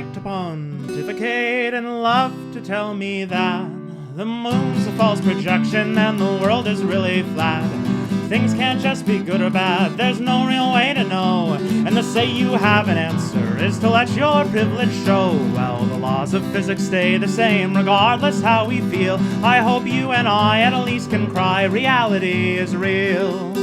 like to pontificate and love to tell me that the moon's a false projection and the world is really flat. Things can't just be good or bad, there's no real way to know. And to say you have an answer is to let your privilege show. Well, the laws of physics stay the same regardless how we feel. I hope you and I at least can cry, reality is real.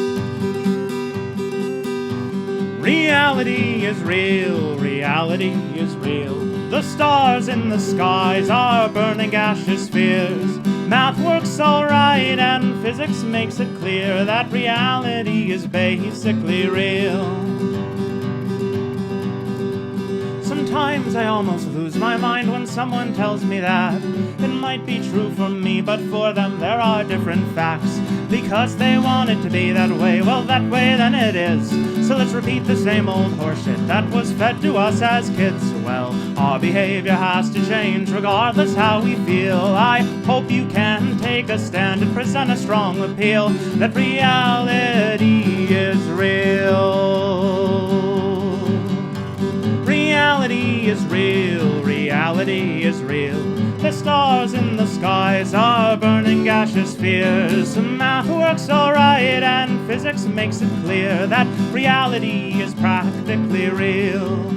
Reality is real, reality is real. The stars in the skies are burning gaseous spheres. Math works alright and physics makes it clear that reality is basically real. Sometimes I almost lose my mind when someone tells me that it might be true for me, but for them there are different facts. Because they want it to be that way, well that way then it is. So let's repeat the same old horseshit that was fed to us as kids. Well, our behavior has to change regardless how we feel. I hope you can take a stand and present a strong appeal that reality is real. Reality is real, reality is real. The stars in the skies are burning gaseous spheres. Math works alright and physics makes it clear that reality is practically real.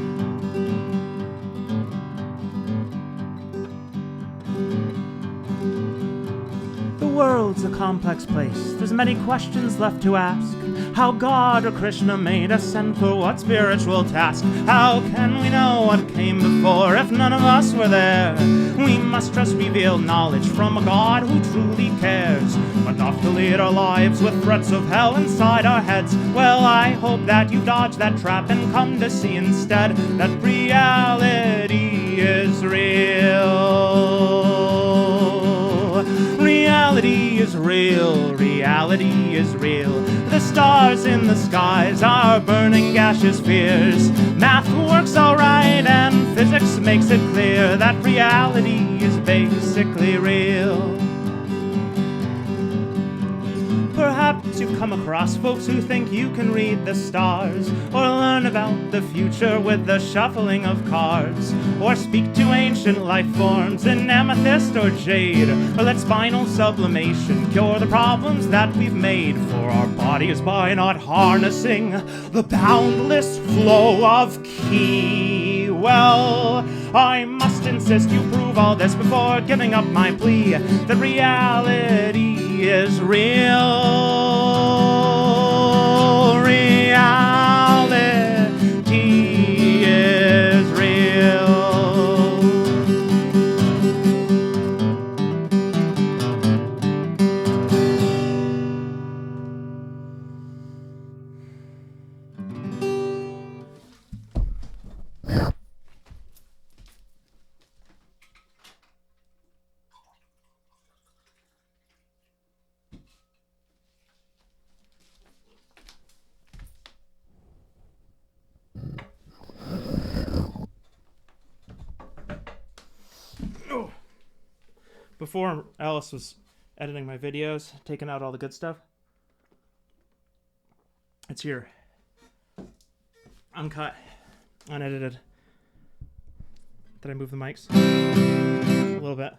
The world's a complex place, there's many questions left to ask. How God or Krishna made us and for what spiritual task? How can we know what came before if none of us were there? We must trust revealed knowledge from a God who truly cares, enough to lead our lives with threats of hell inside our heads. Well, I hope that you dodge that trap and come to see instead that reality is real. Reality is real, reality is real. The stars in the skies are burning gaseous spheres. Math works alright and physics makes it clear that reality is basically real. Perhaps you've come across folks who think you can read the stars, or learn about the future with the shuffling of cards, or speak to ancient life forms in amethyst or jade, or let spinal sublimation cure the problems that we've made for our bodies by not harnessing the boundless flow of ki. Well, I must insist you prove all this before giving up my plea that reality is real. Reality is real. Before Alice was editing my videos, taking out all the good stuff, it's here. Uncut, unedited. Did I move the mics? A little bit.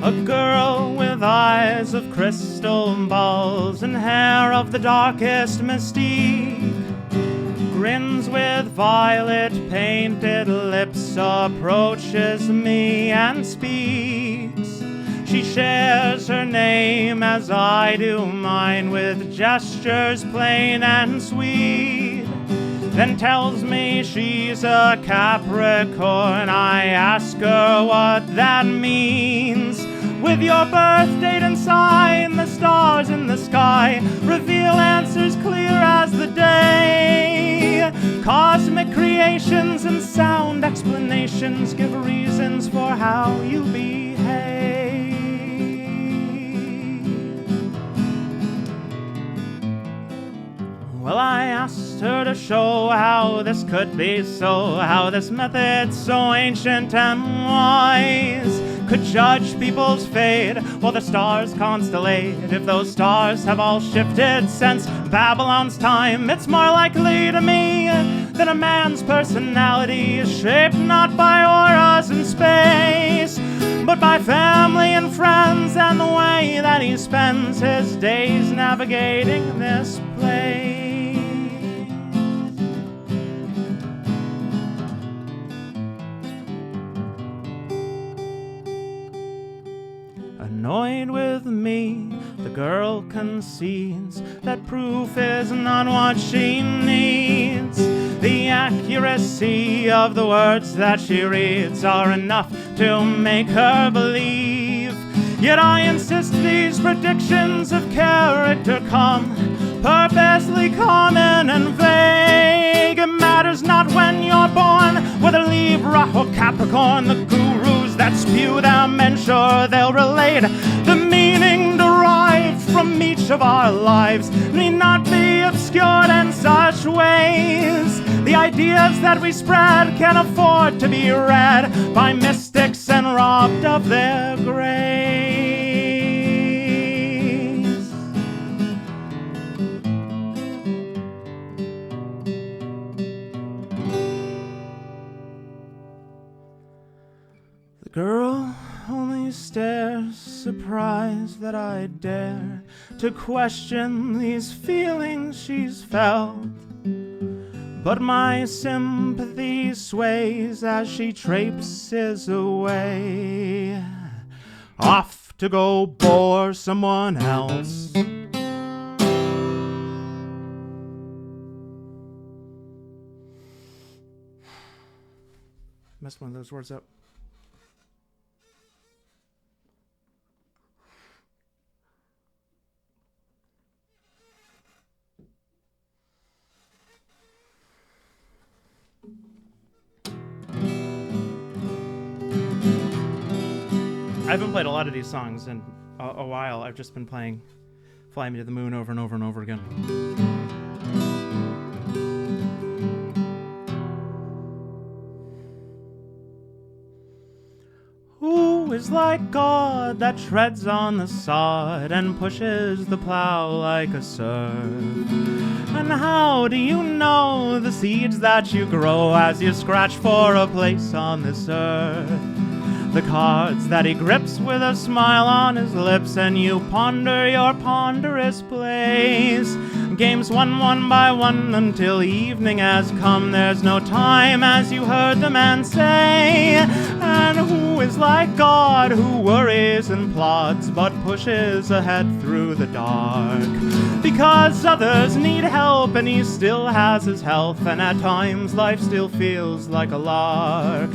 A girl with eyes of crystal balls and hair of the darkest mystique, grins with violet painted lips, approaches me and speaks. She shares her name as I do mine with gestures plain and sweet. then tells me she's a Capricorn. I ask her what that means. With your birth date and sign, the stars in the sky reveal answers clear as the day. Cosmic creations and sound explanations give reasons for how you behave. Well, I asked her to show how this could be so, how this method so ancient and wise could judge people's fate while the stars constellate. If those stars have all shifted since Babylon's time, it's more likely to me that a man's personality is shaped not by auras in space, but by family and friends and the way that he spends his days navigating this place. Annoyed with me, the girl concedes that proof is not what she needs. The accuracy of the words that she reads are enough to make her believe. Yet I insist these predictions of character come purposely common and vague. It matters not when you're born, whether Libra or Capricorn. The gurus that spew them ensure they'll relate. The meaning derived from each of our lives need not be obscured in such ways. The ideas that we spread can afford to be read by mystics and robbed of their grace. The girl only stares, surprised that I dare to question these feelings she's felt. But my sympathy sways as she traipses away, off to go bore someone else. Messed one of those words up. I haven't played a lot of these songs in a while. I've just been playing Fly Me to the Moon over and over and over again. Who is like God that treads on the sod and pushes the plow like a serf? And how do you know the seeds that you grow as you scratch for a place on this earth? The cards that he grips with a smile on his lips, and you ponder your ponderous plays. Games won one by one until evening has come. There's no time, as you heard the man say. And who is like God, who worries and plods but pushes ahead through the dark? Because others need help and he still has his health, and at times life still feels like a lark.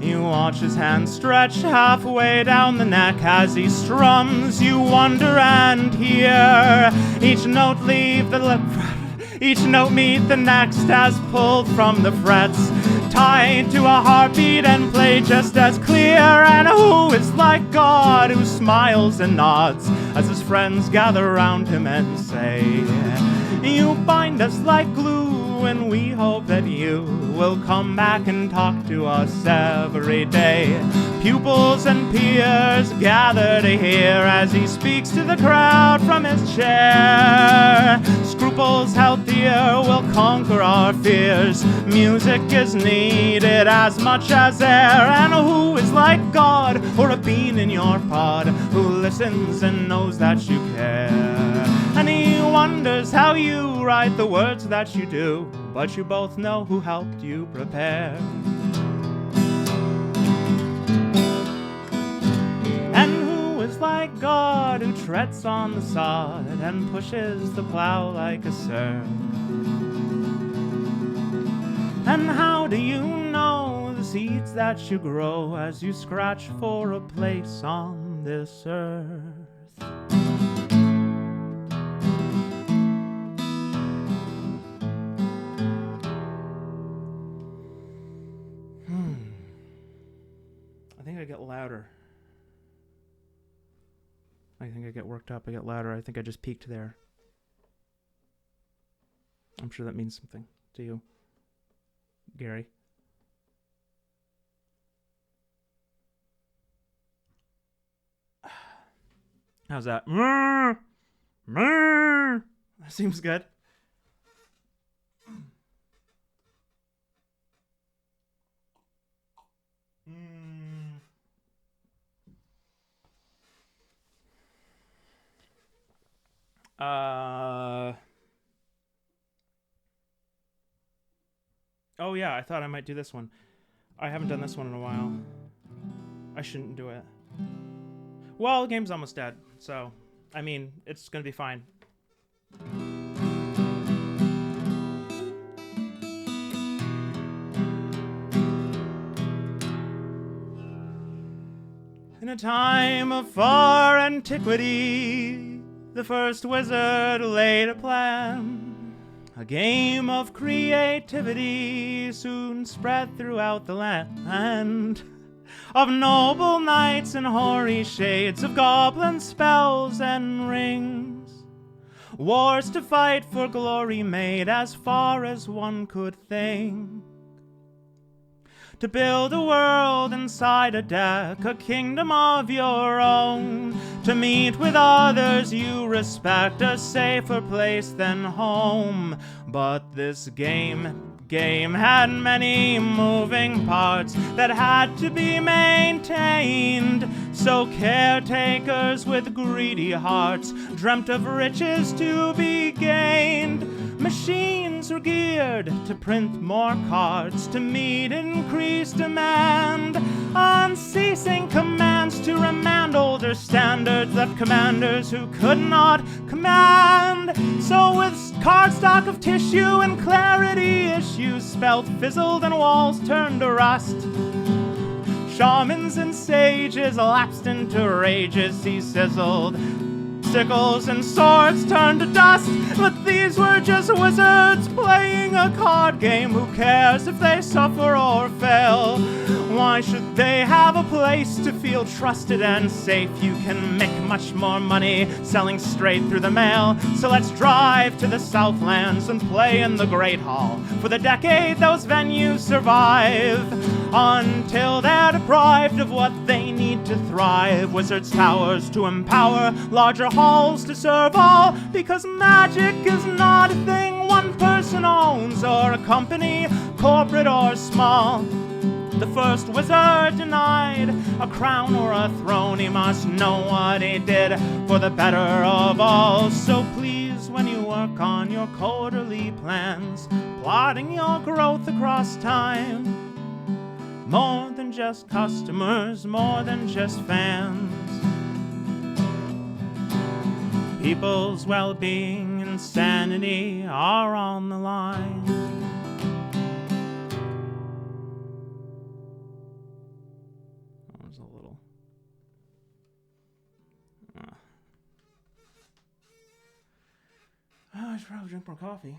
You watch his hand stretch halfway down the neck as he strums. You wonder and hear each note leave the lip fret, each note meet the next as pulled from the frets, tied to a heartbeat and play just as clear. And who is like God, who smiles and nods as his friends gather around him and say, you bind us like glue, and we hope that you will come back and talk to us every day. Pupils and peers gather to hear as he speaks to the crowd from his chair. Scruples held dear will conquer our fears. Music is needed as much as air. And who is like God, or a bean in your pod, who listens and knows that you care? And he wonders how you write the words that you do, but you both know who helped you prepare. And who is like God, who treads on the sod and pushes the plow like a serf? And how do you know the seeds that you grow as you scratch for a place on this earth? I think I get louder. I think I get worked up, I get louder. I think I just peaked there. I'm sure that means something to you, Gary. How's that? That seems good. Oh yeah, I thought I might do this one. I haven't done this one in a while. I shouldn't do it. Well, the game's almost dead, so, I mean, it's gonna be fine. In a time of far antiquity, the first wizard laid a plan. A game of creativity soon spread throughout the land. Of noble knights and hoary shades, of goblin spells and rings. Wars to fight for glory made as far as one could think. To build a world inside a deck, a kingdom of your own. To meet with others you respect, a safer place than home. But this game had many moving parts that had to be maintained. So caretakers with greedy hearts dreamt of riches to be gained. Machines were geared to print more cards to meet increased demand. Unceasing commands to remand older standards left commanders who could not command. So with cardstock of tissue and clarity issues spelt fizzled and walls turned to rust. Shamans and sages lapsed into rages, he sizzled. Sickles and swords turned to dust, but these were just wizards playing a card game. Who cares if they suffer or fail? Why should they have a place to feel trusted and safe? You can make much more money selling straight through the mail. So let's drive to the Southlands and play in the Great Hall. For the decade those venues survive, until they're deprived of what they need to thrive. Wizards' towers to empower, larger halls to serve all, because magic is not a thing one person owns, or a company, corporate or small. The first wizard denied a crown or a throne. He must know what he did for the better of all. So please, when you work on your quarterly plans, plotting your growth across time, more than just customers, more than just fans. People's well-being and sanity are on the line. That was a little... I should probably drink more coffee.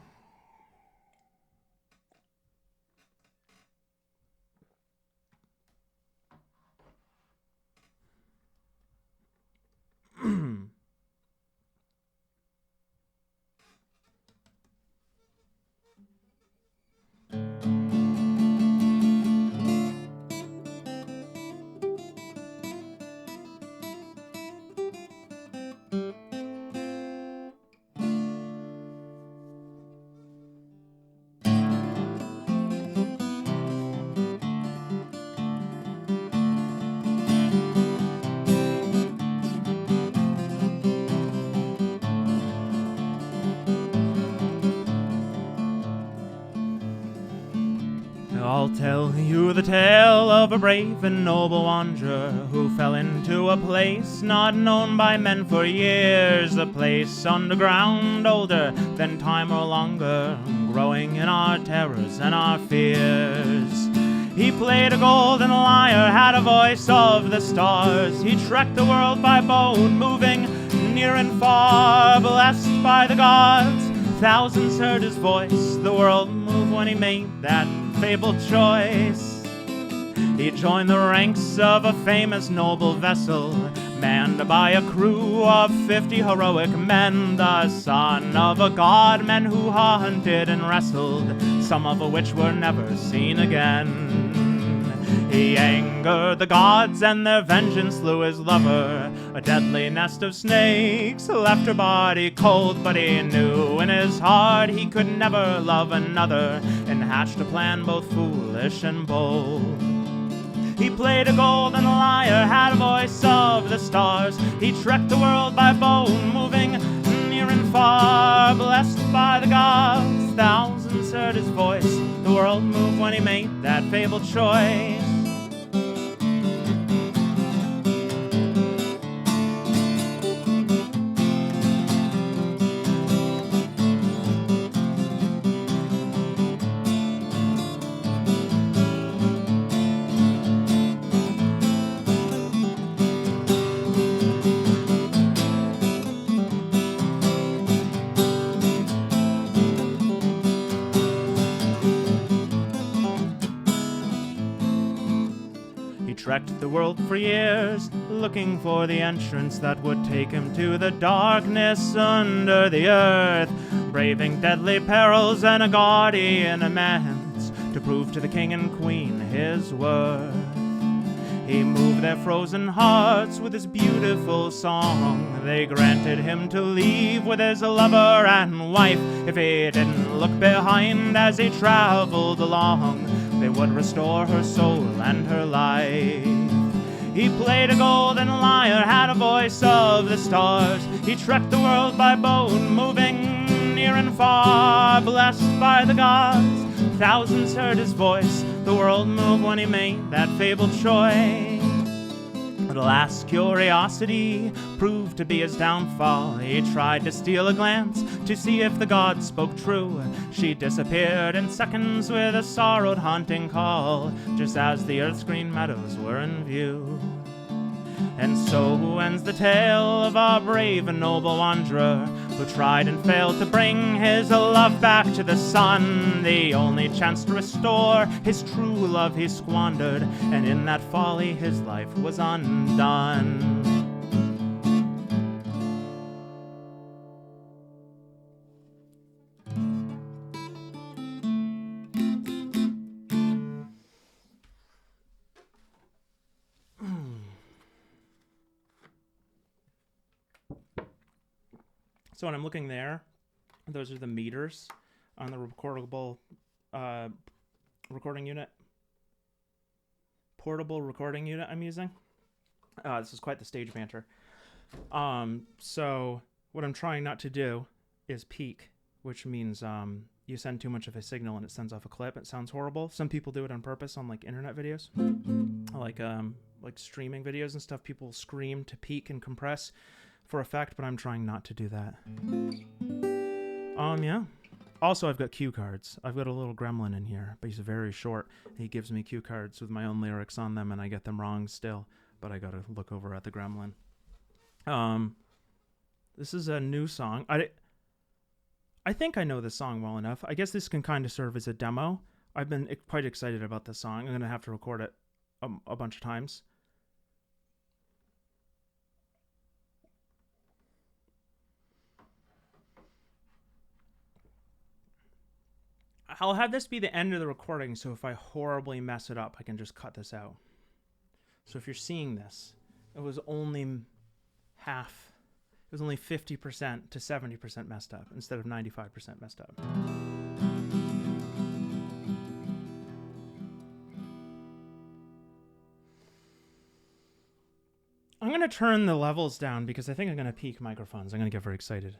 I'll tell you the tale of of a brave and noble wanderer who fell into a place not known by men for years, a place underground, older than time or longer, growing in our terrors and our fears. He played a golden lyre, had a voice of the stars. He trekked the world by bone, moving near and far, blessed by the gods. Thousands heard his voice, the world moved when he made that fabled choice. He joined the ranks of a famous noble vessel, manned by a crew of 50 heroic men, the son of a god, men who hunted and wrestled, some of which were never seen again. He angered the gods and their vengeance slew his lover. A deadly nest of snakes left her body cold, but he knew in his heart he could never love another, and hatched a plan both foolish and bold. He played a golden lyre, had a voice of the stars. He trekked the world by bone, moving near and far, blessed by the gods. Thousands heard his voice, the world moved when he made that fabled choice. Trekked the world for years, looking for the entrance that would take him to the darkness under the earth, braving deadly perils and a guardian immense to prove to the king and queen his worth. He moved their frozen hearts with his beautiful song. They granted him to leave with his lover and wife. If he didn't look behind as he traveled along, they would restore her soul and her life. He played a golden lyre, had a voice of the stars. He trekked the world by bone, moving near and far, blessed by the gods. Thousands heard his voice, the world moved when he made that fabled choice. But alas, curiosity proved to be his downfall. He tried to steal a glance to see if the gods spoke true. She disappeared in seconds with a sorrowed haunting call, just as the earth's green meadows were in view. And so ends the tale of our brave and noble wanderer, who tried and failed to bring his love back to the sun. The only chance to restore his true love he squandered, and in that folly his life was undone. So when I'm looking there, those are the meters on the recordable recording unit. Portable recording unit I'm using. This is quite the stage banter. So what I'm trying not to do is peak, which means you send too much of a signal and it sends off a clip. It sounds horrible. Some people do it on purpose on like internet videos, like streaming videos and stuff. People scream to peak and compress for effect, but I'm trying not to do that. Yeah. Also, I've got cue cards. I've got a little gremlin in here, but he's very short. He gives me cue cards with my own lyrics on them, and I get them wrong still, but I gotta look over at the gremlin. This is a new song. I think I know this song well enough. I guess this can kind of serve as a demo. I've been quite excited about this song. I'm gonna have to record it a bunch of times. I'll have this be the end of the recording, so if I horribly mess it up, I can just cut this out. So if you're seeing this, it was only half. It was only 50% to 70% messed up instead of 95% messed up. I'm going to turn the levels down because I think I'm going to peak microphones. I'm going to get very excited.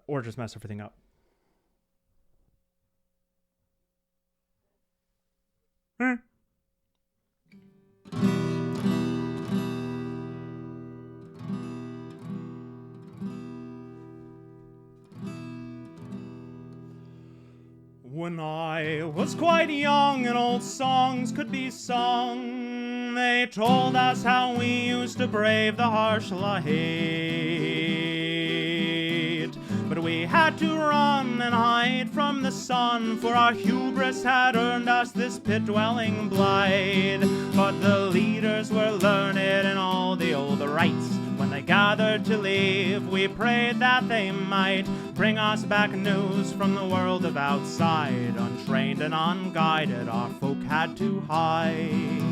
Or just mess everything up. When I was quite young and old songs could be sung, they told us how we used to brave the harsh light. But we had to run and hide from the sun, for our hubris had earned us this pit-dwelling blight. But the leaders were learned in all the old rites. When they gathered to leave, we prayed that they might bring us back news from the world of outside. Untrained and unguided, our folk had to hide.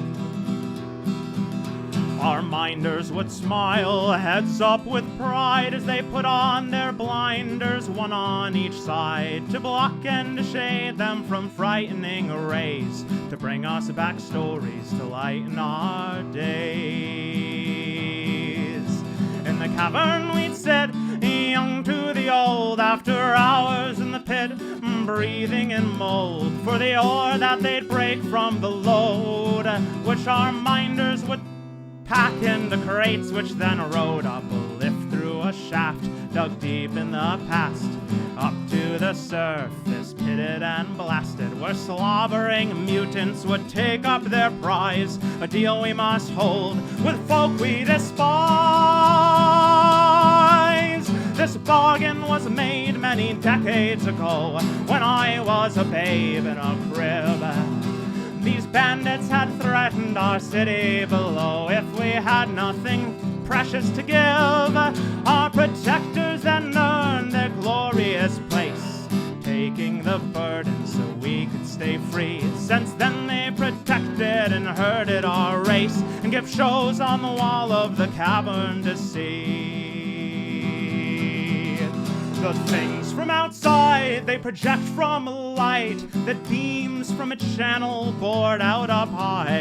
Our minders would smile, heads up with pride, as they put on their blinders, one on each side, to block and to shade them from frightening rays, to bring us back stories to lighten our days. In the cavern we'd sit, young to the old, after hours in the pit, breathing in mold, for the ore that they'd break from the load, which our minders would pack into crates, which then rode up a lift through a shaft dug deep in the past, up to the surface, pitted and blasted, where slobbering mutants would take up their prize, a deal we must hold with folk we despise. This bargain was made many decades ago, when I was a babe in a crib. These bandits had threatened our city below. If we had nothing precious to give, our protectors then earned their glorious place, taking the burden so we could stay free. Since then they protected and herded our race, and give shows on the wall of the cavern to see. The things from outside they project from a light that beams from a channel bored out up high.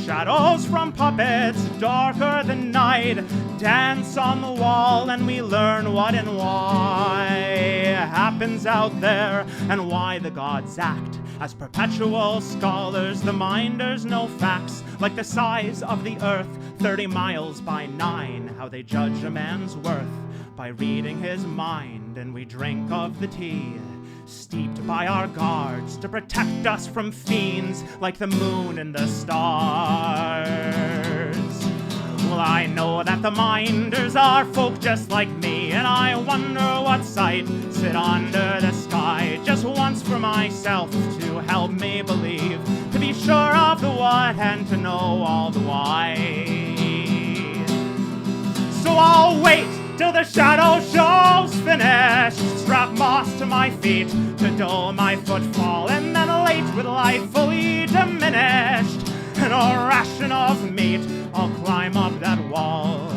Shadows from puppets darker than night dance on the wall, and we learn what and why happens out there, and why the gods act as perpetual scholars. The minders know facts like the size of the earth, 30 miles by 9, how they judge a man's worth by reading his mind. And we drink of the tea steeped by our guards to protect us from fiends like the moon and the stars. Well, I know that the minders are folk just like me, and I wonder what sight sit under the sky, just once for myself to help me believe, to be sure of the what and to know all the why. So I'll wait till the shadow show's finished, strap moss to my feet to dull my footfall, and then late with life fully diminished, and a ration of meat, I'll climb up that wall.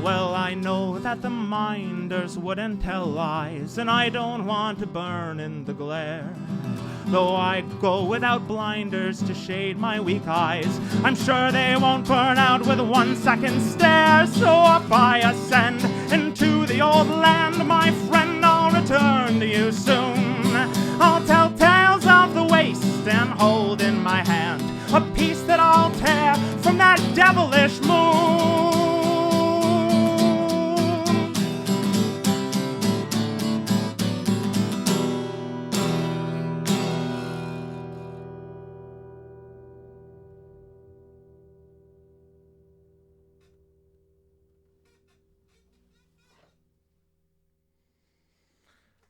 Well, I know that the minders wouldn't tell lies, and I don't want to burn in the glare. Though I go without blinders to shade my weak eyes, I'm sure they won't burn out with 1 second stare. So up I ascend into the old land, my friend, I'll return to you soon. I'll tell tales of the waste and hold in my hand a piece that I'll tear from that devilish moon.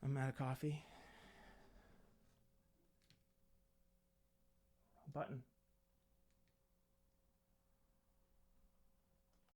I'm out of coffee. Button.